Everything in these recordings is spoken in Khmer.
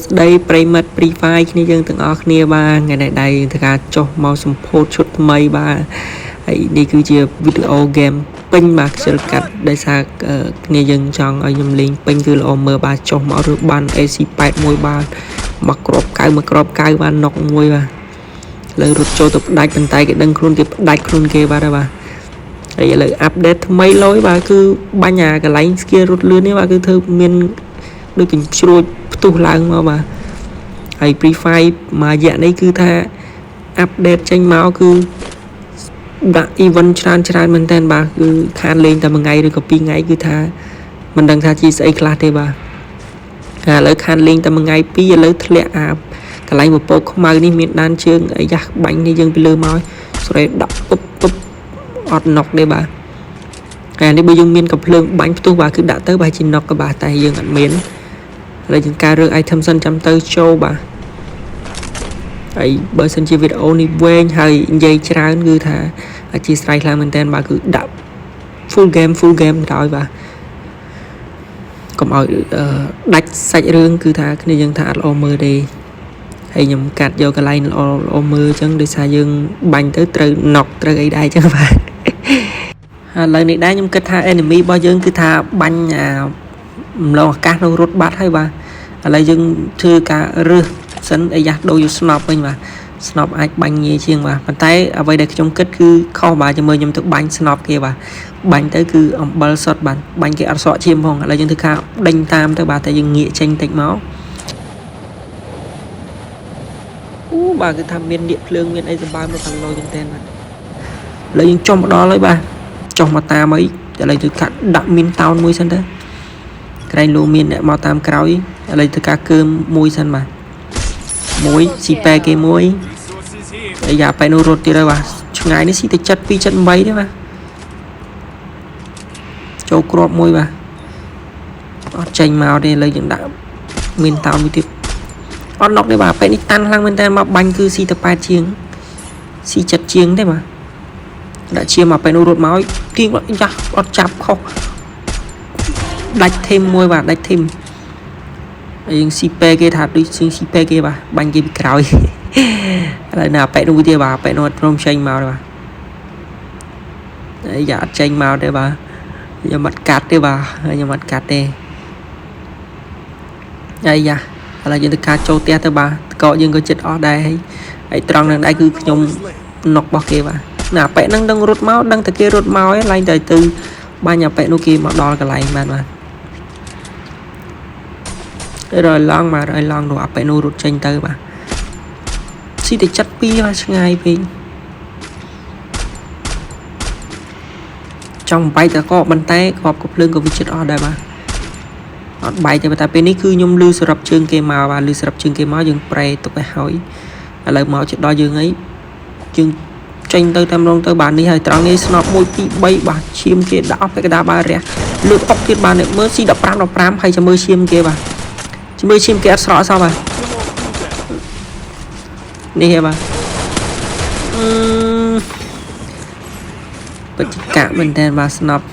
ស្ដីប្រិមិត្ត Free Fire គ្នាយើងទាំងអស់គ្នាបាទថ្ងៃនេះដៃធ្វើការចុះមកសម្ពោធឈុតថ្មីបាទហើយនេះគឺជាវីដេអូហ្គេមពេញបាទខ្ជិលកាត់ដោយសារគ្នាយើងចង់ឲ្យខ្ញុំលេងពេញគឺល្អមើលបាទចុះមកឬបាន AC8 មួយបាទមកក្របកៅបាទណុកមួយបាទលើរត់ចូលទៅផ្ដាច់ប៉ុន្តែគេដឹងខ្លួនគេផ្ដាច់ខ្លួនគេបាទហើយបាទហើយឥឡូវអាប់ដេតថ្មីលយបាទគឺបាញ់អាកន្លែង skill រត់លឿននេះបាទគឺធ្វើមានដូចកញ្ជ្រួចផ្ទុះឡើងមកបាទហើយ Free Fire មួយរយៈនេះគឺថាអាប់ដេតចេញមកគឺដាក់ event ច្រើនមែនតើបាទគឺខានលេងតែមួយថ្ងៃឬក៏ពីរថ្ងៃគឺថាមិនដឹងថាជាស្អីខ្លះទេបាទឥឡូវខានលេងតែមួយថ្ងៃពីរឥឡូវធ្លាក់អាកន្លែងពពកខ្មៅនេះមានដានជើងអាយ៉ាស់បាញ់នេះយើងពីលើមកស្រែដាក់ពុបអត់ណុកទេបាទហើយនេះបើយើងមានកំភ្លើងបាញ់ផ្ទុះបាទគឺដាក់ទៅបាទជាណុកក៏បាទតែយើងអត់មានឥឡូវយើងការរើស item សិនចាំទៅចូលបាទហើយបើសិនជាវីដេអូនេះវែងហើយនិយាយច្រើនគឺថាអធិស្ឋានខ្លាំងមែនតើបាទគឺដាក់ full game ដល់បាទកុំឲ្យដាច់សាច់រឿងគឺថាគ្នាយើងថាអត់ល្អមើលទេហើយខ្ញុំកាត់យកកន្លែងល្អមើលអញ្ចឹងដោយសារយើងបាញ់ទៅត្រូវណុកត្រូវអីដែរអញ្ចឹងបាទហើយឥឡូវនេះដែរខ្ញុំគិតថា enemy របស់យើងគឺថាបាញ់ម្លងអាកាសនៅរត់បាត់ហើយបាទឥឡូវយើងធ្វើការរើសសិនអាយ៉ាស់ដូរយកស្នប់វិញបាទស្នប់អាចបាញ់ងាយជាងបាទប៉ុន្តែអ្វីដែលខ្ញុំគិតគឺខុសបាទជាមួយខ្ញុំទៅបាញ់ស្នប់គេបាទបាញ់ទៅគឺអំបិលសុតបាទបាញ់គេអត់សក់ឈាមផងឥឡូវយើងធ្វើការដេញតាមទៅបាទតែយើងងាកចេញតិចមកអូបាទគឺថាមាននាគភ្លើងមានអីសម្បើមនៅខាងលើចឹងតែបាទឥឡូវយើងចុះមកដល់ហើយបាទចុះមកតាមអីឥឡូវធ្វើការដាក់មីនតោនមួយសិនទៅក្រែងលោកមានអ្នកមកតាមក្រោយឥឡូវធ្វើការកើមមួយសិនបាទមួយស៊ីប៉ែគេមួយអាយ៉ាប៉ែនោះរត់ទៀតហើយបាទឆ្ងាយនេះស៊ីទៅ72 78ទេបាទចូលគ្រាប់មួយបាទអត់ចេញមកទេឥឡូវយើងដាក់មានតោនមួយទៀតអត់ណុកទេបាទប៉ែនេះតាន់ខ្លាំងមែនតើមកបាញ់គឺស៊ីទៅ8ជាងស៊ី7ជាងទេបាទដាក់ជាមកប៉ែនោះរត់មកទៀងយ៉ាអត់ចាប់ខុសដាច់ធីមមួយបាទដាច់ធីមយើងស៊ីពេគេថាដូចស៊ីពេគេបាទបាញ់គេពីក្រោយឥឡូវណាប៉ែនោះទៀតបាទប៉ែនោះអត់ព្រមចេញមកទេបាទយ៉ាអត់ចេញមកទេបាទខ្ញុំអត់កាត់ទេបាទខ្ញុំអត់កាត់ទេអាយ៉ាឥឡូវយើងទៅការចូលផ្ទះទៅបាទកកយើងក៏ចិត្តអស់ដែរហើយត្រង់នឹងដែរគឺខ្ញុំណុករបស់គេបាទណាប៉ែនឹងដឹងរត់មកដឹងតែគេរត់មកឯងឡើងតែទៅបាញ់អាប៉ែនោះគេមកដល់កន្លែងបាទរយឡងមករយឡងទៅអាប៉ែនោះរត់ចេញទៅបាទស៊ីតែ72បាទឆ្ងាយពេកចង់បាយតកបន្តែគ្រាប់កភ្លើងក៏វាចិត្តអស់ដែរបាទអត់បាយទេតែពេលនេះគឺខ្ញុំលឺសរុបជើងគេមកបាទលឺសរុបជើងគេមកយើងប្រែទុកឲ្យហើយឥឡូវមកជិតដល់យើងអីយើងចេញទៅតាមរងទៅបាទនេះហើយត្រង់នេះស្នប់1 2 3បាទឈាមគេដាក់អស់ពេកដាបាទរះលើកអុកទៀតបាទមើលស៊ី15ហើយចាំមើលឈាមគេបាទមើលឈាមគេអត់ស្រកសោះបាទនេះហ៎បាទបច្ចិកៈមែនតើបាទស្នប់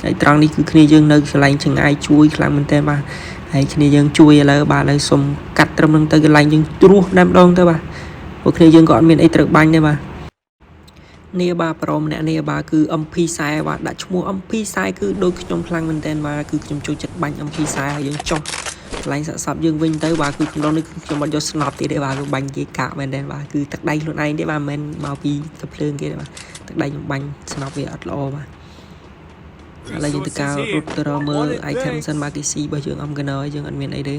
ហើយត្រង់នេះគឺគ្នាយើងនៅកន្លែងចង្អាយជួយខ្លាំងមែនតើបាទហើយគ្នាយើងជួយឥឡូវបាទឥឡូវសុំកាត់ត្រឹមនឹងទៅកន្លែងយើងត្រួសតែម្ដងទៅបាទពួកគ្នាយើងក៏អត់មានអីត្រូវបាញ់ដែរបាទនេះបាទប្រូម្នាក់នេះបាទគឺ MP40 បាទដាក់ឈ្មោះ MP40 គឺដូចខ្ញុំខ្លាំងមែនតើបាទគឺខ្ញុំចូលចិត្តបាញ់ MP40 ហើយយើងចុះកន្លែងសាក់សពយើងវិញទៅបាទគឺក្នុងនេះគឺខ្ញុំអត់យកស្នប់ទៀតទេបាទគឺបាញ់គេកាក់មែនទេបាទគឺទឹកដៃខ្លួនឯងទេបាទមិនមែនមកពីកភ្លើងគេទេបាទទឹកដៃខ្ញុំបាញ់ស្នប់វាអត់ល្អបាទឥឡូវយើងទៅការរត់ទៅរកមើល item សិនបាទគេស៊ីរបស់យើងអំកណើយើងអត់មានអីទេ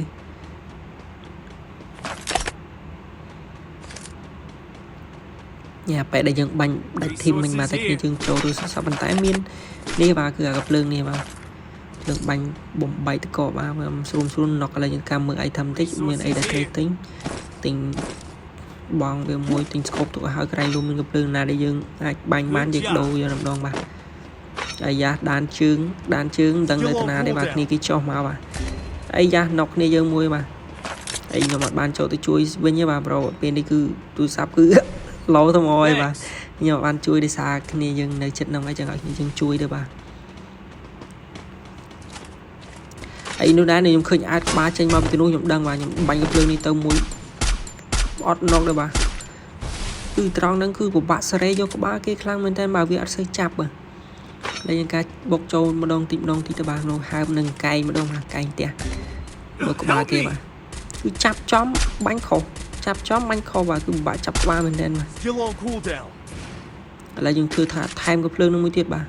ញ៉ាប៉ែដែលយើងបាញ់ដាច់ធីមមិញបាទតែគ្នាយើងចូលឬសពប៉ុន្តែមាននេះបាទគឺអាកភ្លើងនេះបាទយើងបាញ់បំបែកតកបាទស្រួលណុកឥឡូវយើងកាមមើល item តិចមានអីដែលត្រូវទិញបងវាមួយទិញស្កូបទុកឲ្យក្រែងលុំមានកភ្លើងណាដែលយើងអាចបាញ់បានយើងដូរយកម្ដងបាទអាយ៉ាដានជើងមិនដឹងនៅតាណាទេបាទគ្នាគេចុះមកបាទអាយ៉ាណុកគ្នាយើងមួយបាទហើយខ្ញុំអត់បានចូលទៅជួយវិញទេបាទប្រូពេលនេះគឺទូរស័ព្ទគឺឡូទៅមកហើយបាទខ្ញុំអត់បានជួយដោយសារគ្នាយើងនៅចិត្តហ្នឹងអីចឹងឲ្យគ្នាយើងជួយទៅបាទ ấy nó đá này nhung khơi ai ba tranh mà từ lúc nhung đang vào nhung bánh cái này tao muối ọt nong đây bà cứ tròn đang cứ của bạn sợi vô có ba cái khăn mình tên bà việc xây chập à đây những cái bọc trâu mà đông thì tao bà nó hai nâng cây mà đông là cây tè rồi có ba kia bà cứ chắp chóm bánh khô chắp chóm bánh khô và cứ bà chắp qua mình tên mà là dùng thư thả thêm cái phơi nó mới tiết bà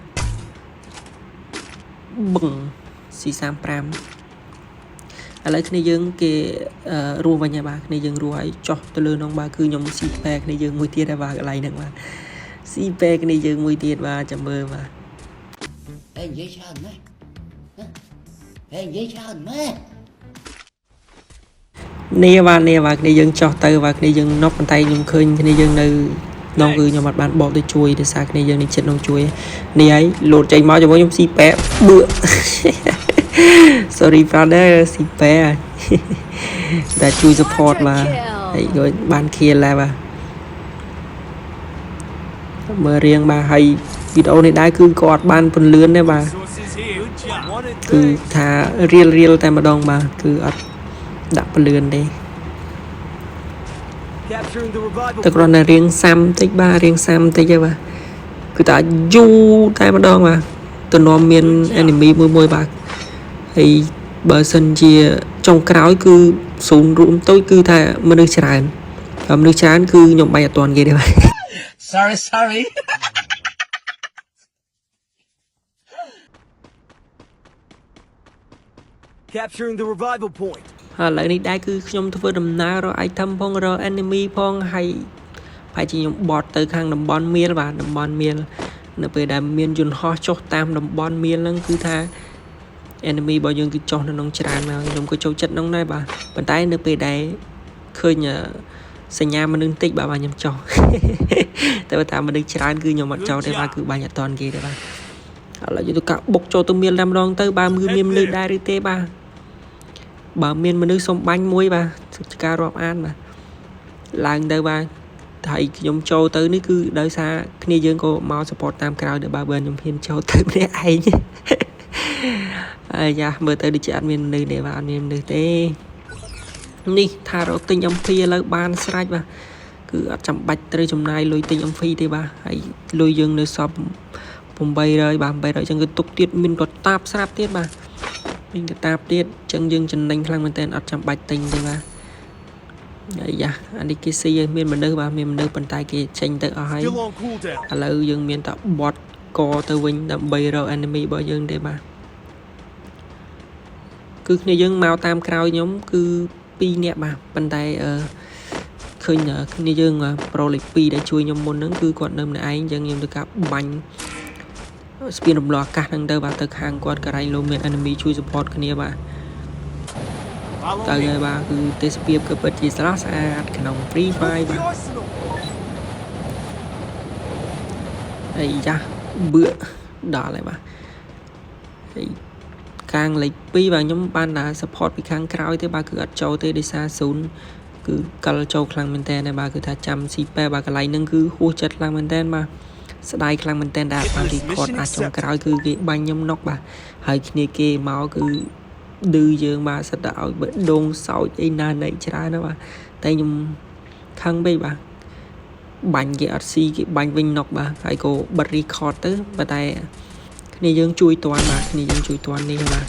bừng xì sam pram lấy cái này dương cái rùa vào nhà bà này dương rùa ấy cho tôi lừa nông bà cứ nhom xì pe cái này dương mùi tiết ra bà cái này nữa mà xì pe cái này dương mùi tiết bà chậm mơ mà em dễ sao mấy em dễ sao mấy nè bà cái này dương cho tay và cái này dương nóc bàn tay nhung khơi cái này dương nơi nông cứ nhom mặt bàn bỏ tôi chui để xa cái này dương này chết nông chui này ấy lột chạy máu cho bố nhom xì pe bựa sorry brother xì pe đã chui support mà rồi ban kia là bà mở riêng bà hay video này đã cứ gọt ban phần lươn đấy bà cứ thả real tại mà đông bà cứ đặt phần lươn đây tức là riêng xăm tích ba riêng xăm tích cho bà cứ ta du tại mà đông mà từ nó miền enemy môi bạc thì bờ sân chia trong cái cứ xuống rụm tôi cứ thà mà nước chán và nước chán cứ nhộng bay toàn kia đấy bà sorry Capturing the revival point. lại đi đây cứ nhom thôi đầm na rồi ai thăm phong rồi enemy phong hay phải chỉ nhom bọt tới khang đầm bon miên và đầm bon miên nợ về đầm miên dùn ho cho tam đầm bon miên lăng cứ tha enemy bao nhiêu cứ cho nó nông tràn nào nhom có châu chất nông này bà bàn tay nợ về đây khơi nhờ xây nhà mà nâng tích bà nhom cho tại bà ta mà nâng tràn cứ nhom mặt cho đây bà cứ bà nhặt toàn kia đây bà là chúng tôi cả bốc cho tôi miên làm đòn tới 30 miên nơi đai tê bà miên mà nước sông bánh muối bà ca rộp an mà làng đây bà thầy nhóm châu tới nước cứ đợi xa khi dương cô mau support tam cao để bà bên nhóm hiên châu tới để ai nhé dạ mơ tới đi chơi ăn miên nơi để bà ăn miên nơi tê đi thà rồi tinh ông phi là ban sạch bà cứ chậm bạch tới trong này lùi tinh ông phi thì bà hãy lùi dương nơi shop vùng bay rồi bà bay rồi chẳng cứ tục tiết mình có tạp sáp tiết bà mình có tạp tiết chẳng dừng chân đánh khăn mình tên ở trong bạch tình đây bà vậy dạ anh đi kia xí miền mình đâu bà miền mình đâu bàn tay kia tranh tới ở hay là dừng miền tạo bọt co tới vinh đậm bay rồi enemy bao dừng đây bà cứ này dừng màu tam cao nhóm cứ pi nè bà bàn tay khơi nhở này dừng pro lịch pi để chui nhóm môn nó cứ còn đâm này anh dừng nhóm được cả bánh spin đồng lò cả thằng đâu bà thực hàng quan cả anh luôn miền enemy chui support cái này bà tới đây bà cứ test speed cái bật chỉ slash ad cái nòng free fire bà đây ra bữa đó lại bà càng lấy pi vào nhóm ban là support bị kháng cao thế bà cứ ắt châu tới đi xa xuống cứ calo châu khang mình tên này bà cứ thà chăm cp bà cái lấy nâng cứ hô chất lang mình tên mà sẽ đây khang mình tên đã bà record ở trong cái cứ cái bánh nhóm nóc bà hơi kia kia máu cứ đưa dương bà sẽ đạo bệnh đôn sau ấy na này trả nó bà tay nhung khăn bây bà bánh cái RC cái bánh vinh nọc bà phải cô bật record tới bà tay này dương chui toàn bà này dương chui toàn đi bà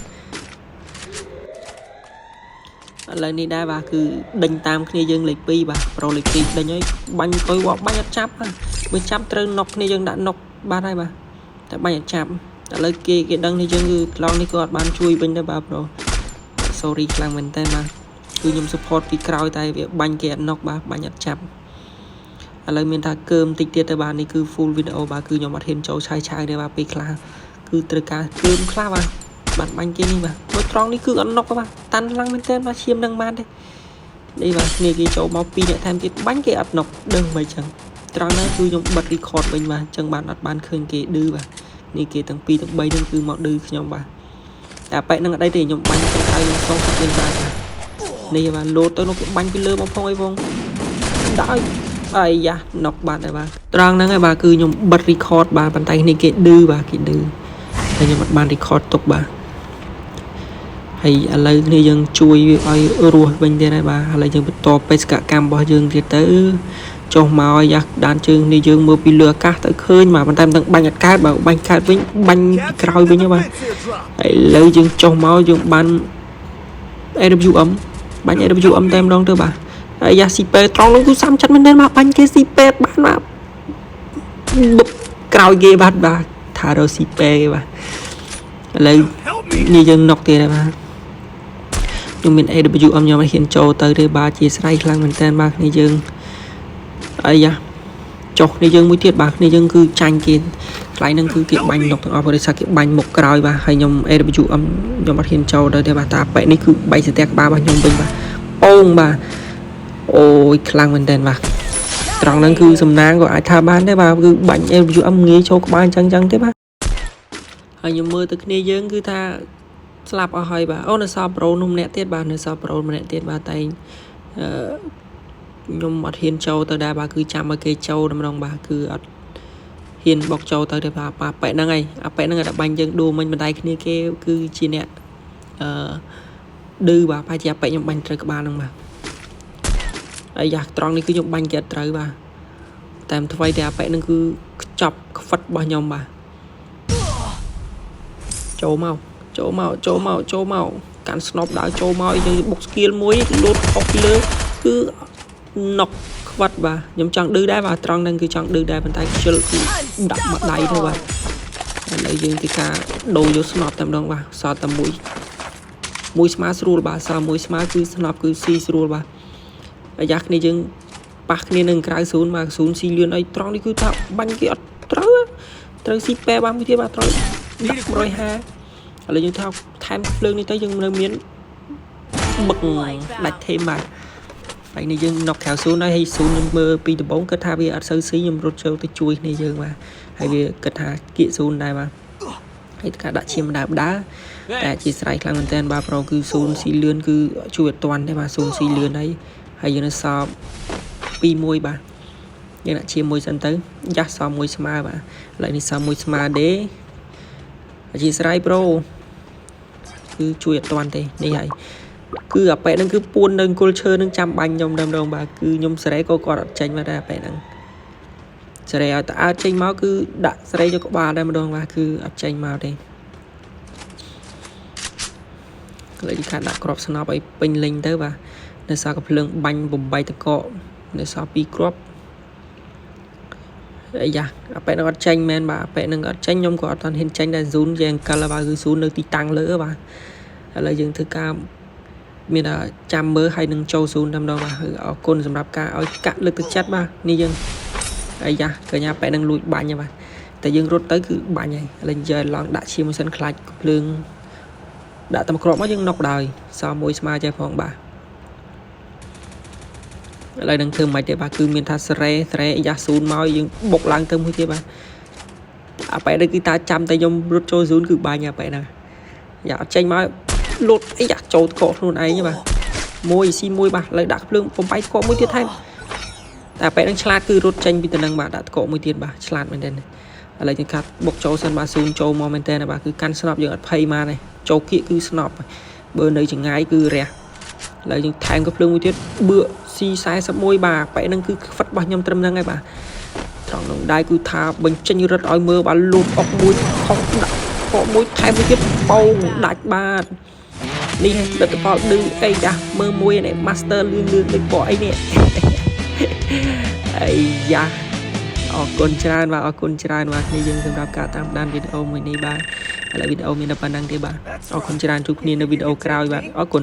lần này đã bà cứ đánh tam này dương lịch pi bà pro lịch pi đây nhớ bánh tôi hoặc bánh chắp bên chắp trơn nọc này dương đã nọc ba đây bà tại bánh chắp lấy kia cái đăng này dương cứ long này có bán chui bên đây bà pro sorry khang mình tên mà cứ nhung support vì crowd tay việc bánh kia nọc bà bánh chắp lời mình ta cơm tích tiết tới bà này cứ full video bà cứ nhóm mặt hình châu chai để bà bị khla cứ từ cả cơm khla bà bạn bánh kia đi bà với trong đi cứ ăn nọc các bạn tan lăng bên tên bà chiêm đăng man đây đây bà nghe cái chỗ máu pi để thêm cái bánh kia ập nọc đơn mấy chẳng trong đó cứ nhóm bật record bên bà chẳng bạn đặt bàn khơi kia đưa bà này kia tầng pi tầng bay đơn cứ mọi đưa nhóm bà à vậy năng ở đây thì nhóm bánh trong tay xong sắp lên bà này bà lột tôi nó cái bánh cái lơ bóng phong ấy phong đã ai da nọc bạn này bà trong đó bà cứ nhóm bật record bà bàn tay này kia đưa bà kia đưa đây nhóm mặt bàn record tục bà ហើយឥឡូវគ្នាយើងជួយឲ្យរស់វិញទៀតហើយបាទឥឡូវយើងបន្តបេសកកម្មរបស់យើងទៀតទៅចុះមកយ៉ាស់ដានជើងនេះយើងមើលពីលើអាកាសទៅឃើញបាទប៉ុន្តែមិនដឹងបាញ់អត់កើតបាទបាញ់កើតវិញបាញ់ពីក្រោយវិញហ៎បាទឥឡូវយើងចុះមកយើងបាន AWM បាញ់ AWM តែម្ដងទៅបាទហើយយ៉ាស៊ីពេត្រង់នោះគឺសាំចិត្តមែនទេបាទបាញ់គេស៊ីពេបានបាទបុកក្រោយគេបាទថារកស៊ីពេគេបាទឥឡូវនេះយើងនុកទៀតហើយបាទខ្ញុំមាន AWM ខ្ញុំឲ្យហ៊ានចូលទៅទេបាទជាស្រ័យខ្លាំងមែនតើបាទគ្នាយើងអាយ៉ាចុះគ្នាយើងមួយទៀតបាទគ្នាយើងគឺចាញ់គេខ្លាំងហ្នឹងគឺគេបាញ់នុកទាំងអស់ព្រោះថាគេបាញ់មុខក្រោយបាទហើយខ្ញុំ AWM ខ្ញុំអត់ហ៊ានចូលទៅទេបាទតាប៉ែនេះគឺបែកស្ទះក្បាលរបស់ខ្ញុំវិញបាទអូងបាទអូយខ្លាំងមែនតើបាទត្រង់ហ្នឹងគឺសំណាងក៏អាចថាបានដែរបាទគឺបាញ់ AWM ងាយចូលក្បាលអញ្ចឹងទេបាទហើយខ្ញុំមើលទៅគ្នាយើងគឺថាស្លាប់អស់ហើយបាទអូនៅសល់ប្រូនោះម្នាក់ទៀតបាទនៅសល់ប្រូម្នាក់ទៀតបាទតែខ្ញុំអត់ហ៊ានចូលទៅដែរបាទគឺចាំឲ្យគេចូលតែម្ដងបាទគឺអត់ហ៊ានបុកចូលទៅទេបាទប៉ែហ្នឹងហើយអាប៉ែហ្នឹងតែបាញ់យើងដួលមិញបណ្ដៃគ្នាគេគឺជាអ្នកឌឺបាទប្រហែលជាអាប៉ែខ្ញុំបាញ់ត្រូវក្បាលហ្នឹងបាទហើយយ៉ាត្រង់នេះគឺខ្ញុំបាញ់គេអត់ត្រូវបាទតែថ្មីតែអាប៉ែហ្នឹងគឺខ្ចប់ខ្វិតរបស់ខ្ញុំបាទចូលមកកាន់ស្នូបដើរចូលមកយើងបុកស្គីលមួយលូតអុកពីលើគឺណុកខ្វិតបាទខ្ញុំចង់ឌឺដែរបាទត្រង់ហ្នឹងគឺចង់ឌឺដែរប៉ុន្តែខ្ជិលគឺដាក់មកដៃទៅបាទឥឡូវយើងទីការដូរយកស្នូបតែម្ដងបាទសល់តែមួយស្មាស្រួលបាទសល់មួយស្មាគឺស្នូបគឺស៊ីស្រួលបាទអាយ៉ាគ្នាយើងប៉ះគ្នានឹងក្រៅស៊ូនបាទស៊ូនស៊ីលឿនអីត្រង់នេះគឺថាបាញ់គេអត់ត្រូវស៊ីប៉ែបានមួយទៀតបាទត្រូវ150ឥឡូវយើងថាថែមភ្លើងនេះទៅយើងនៅមានបឹកដាច់ថេមបាទហើយនេះយើងណុកក្រៅស៊ូនហើយស៊ូនខ្ញុំមើលពីដំបូងគិតថាវាអត់សូវស៊ីខ្ញុំរត់ចូលទៅជួយគ្នាយើងបាទហើយវាគិតថាគៀកស៊ូនដែរបាទហើយការដាក់ឈាមដើតែជាស្រ័យខ្លាំងមែនតើបាទប្រូគឺស៊ូនស៊ីលឿនគឺជួយអត់ទាន់ទេបាទស៊ូនស៊ីលឿនហើយយើងនៅសល់2-1បាទយើងដាក់ឈាមមួយសិនទៅយ៉ាស់សល់មួយស្មើបាទឥឡូវនេះសល់មួយស្មើទេអធិស្ឋានប្រូគឺជួយអត់ទាន់ទេនេះហើយគឺអាប៉ែហ្នឹងគឺពួននៅគល់ឈើនឹងចាំបាញ់ខ្ញុំតែម្ដងបាទគឺខ្ញុំសេរីក៏គាត់អត់ចេញមកដែរអាប៉ែហ្នឹងសេរីឲ្យតើចេញមកគឺដាក់សេរីយកក្បាលតែម្ដងបាទគឺអត់ចេញមកទេលើទីខាត់ដាក់គ្រាប់ស្នប់ឲ្យពេញលេញទៅបាទនៅសល់កំភ្លើងបាញ់បំបីតកកនៅសល់2គ្រាប់អាយ៉ាអាប៉ែនឹងអត់ចេញមែនបាទអាប៉ែនឹងអត់ចេញខ្ញុំក៏អត់ទាន់ហ៊ានចេញដែរស៊ូនយ៉ាងកលបាទគឺស៊ូននៅទីតាំងលើបាទឥឡូវយើងធ្វើការមានតែចាំមើលហើយនឹងចូលស៊ូនតែម្ដងបាទអរគុណសម្រាប់ការឲ្យកាក់លើកទឹកចិត្តបាទនេះយើងអាយ៉ាកញ្ញាប៉ែនឹងលួចបាញ់បាទតែយើងរត់ទៅគឺបាញ់ហើយឥឡូវយើងឡើងដាក់ឈាមមួយសិនខ្លាចភ្លើងដាក់តាមគ្រាប់មកយើងនុកដល់សល់មួយស្មើចេះផងបាទឥឡូវនឹងធ្វើមិនទេបាទគឺមានថាស្រែយ៉ាស៊ូនមកយើងបុកឡើងទៅមួយទៀតបាទអាប៉ែនេះគឺតាចាំតែខ្ញុំរត់ចូលស៊ូនគឺបាញ់អាប៉ែហ្នឹងយ៉ាអត់ចេញមកលូតអីយ៉ាចូលកកខ្លួនឯងបាទមួយស៊ីមួយបាទឥឡូវដាក់ភ្លើងបំបែកកកមួយទៀតថែមតែអាប៉ែហ្នឹងឆ្លាតគឺរត់ចេញពីតំណឹងបាទដាក់កកមួយទៀតបាទឆ្លាតមែនទេឥឡូវយើងកាត់បុកចូលសិនបាទស៊ូនចូលមកមែនទេបាទគឺកាន់ស្នប់យើងអត់ភ័យមកទេចូលគៀកគឺស្នប់បើនៅចងាយគឺរះឥឡូវយើងថែមក៏ភ្លើងមួយទៀតបឿC41បាទប៉ែហ្នឹងគឺខ្វិតរបស់ខ្ញុំត្រឹមហ្នឹងហើយបាទត្រង់ក្នុងដៃគឺថាបញ្ចេញរត់ឲ្យមើលបាទលូតអុកមួយខុសដាក់កកមួយថែមមួយទៀតបោងដាច់បាទនេះលទ្ធផលឌឺអីចាស់មើលមួយនេះ Master លឿនដូចពណ៌អីនេះអាយ៉ាអរគុណច្រើនបាទអរគុណច្រើនបាទគ្នាយើងសម្រាប់ការតាមដានវីដេអូមួយនេះបាទឥឡូវវីដេអូមានតែប៉ុណ្្នឹងទេបាទអរគុណច្រើនជួបគ្នានៅវីដេអូក្រោយបាទអរគុណ